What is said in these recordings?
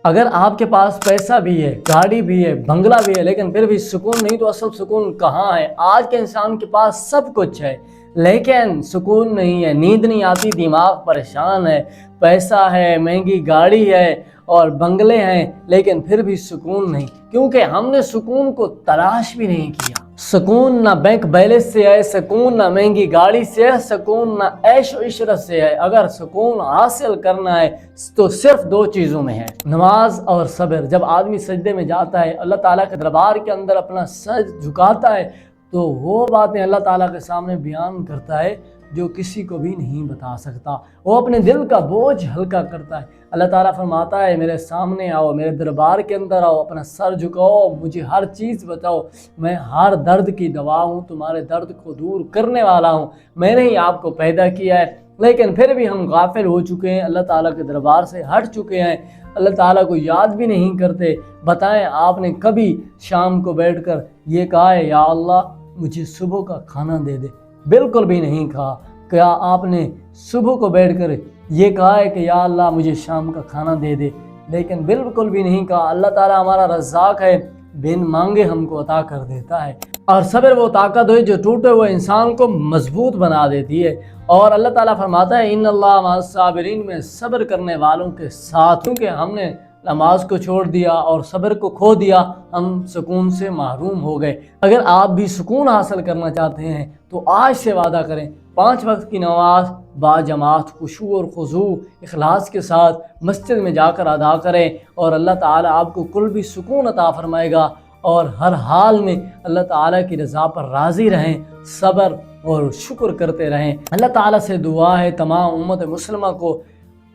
اگر آپ کے پاس پیسہ بھی ہے، گاڑی بھی ہے، بنگلہ بھی ہے، لیکن پھر بھی سکون نہیں، تو اصل سکون کہاں ہے؟ آج کے انسان کے پاس سب کچھ ہے لیکن سکون نہیں ہے، نیند نہیں آتی، دماغ پریشان ہے، پیسہ ہے، مہنگی گاڑی ہے اور بنگلے ہیں، لیکن پھر بھی سکون نہیں، کیونکہ ہم نے سکون کو تلاش بھی نہیں کیا۔ سکون نہ بینک بیلنس سے ہے، سکون نہ مہنگی گاڑی سے ہے، سکون نہ عیش و عشرت سے ہے۔ اگر سکون حاصل کرنا ہے تو صرف دو چیزوں میں ہے، نماز اور صبر۔ جب آدمی سجدے میں جاتا ہے، اللہ تعالیٰ کے دربار کے اندر اپنا سر جھکاتا ہے، تو وہ باتیں اللہ تعالیٰ کے سامنے بیان کرتا ہے جو کسی کو بھی نہیں بتا سکتا۔ وہ اپنے دل کا بوجھ ہلکا کرتا ہے۔ اللہ تعالیٰ فرماتا ہے میرے سامنے آؤ، میرے دربار کے اندر آؤ، اپنا سر جھکاؤ، مجھے ہر چیز بتاؤ، میں ہر درد کی دوا ہوں، تمہارے درد کو دور کرنے والا ہوں، میں نے ہی آپ کو پیدا کیا ہے۔ لیکن پھر بھی ہم غافل ہو چکے ہیں، اللہ تعالیٰ کے دربار سے ہٹ چکے ہیں، اللہ تعالیٰ کو یاد بھی نہیں کرتے۔ بتائیں آپ نے کبھی شام کو بیٹھ کر یہ کہا ہے یا اللہ مجھے صبح کا کھانا دے دے؟ بالکل بھی نہیں کہا۔ کیا آپ نے صبح کو بیٹھ کر یہ کہا ہے کہ یا اللہ مجھے شام کا کھانا دے دے؟ لیکن بالکل بھی نہیں کہا۔ اللہ تعالیٰ ہمارا رزاق ہے، بن مانگے ہم کو عطا کر دیتا ہے۔ اور صبر وہ طاقت ہے جو ٹوٹے ہوئے انسان کو مضبوط بنا دیتی ہے۔ اور اللہ تعالیٰ فرماتا ہے ان اللہ مع الصابرین، میں صبر کرنے والوں کے ساتھ۔ کیونکہ ہم نے نماز کو چھوڑ دیا اور صبر کو کھو دیا، ہم سکون سے محروم ہو گئے۔ اگر آپ بھی سکون حاصل کرنا چاہتے ہیں تو آج سے وعدہ کریں، 5 وقت کی نماز با جماعت، خشوع اور خضوع، اخلاص کے ساتھ مسجد میں جا کر ادا کریں، اور اللہ تعالیٰ آپ کو قلبی سکون عطا فرمائے گا، اور ہر حال میں اللہ تعالیٰ کی رضا پر راضی رہیں، صبر اور شکر کرتے رہیں۔ اللہ تعالیٰ سے دعا ہے تمام امت مسلمہ کو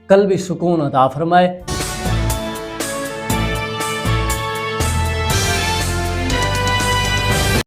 قلبی سکون عطا فرمائے۔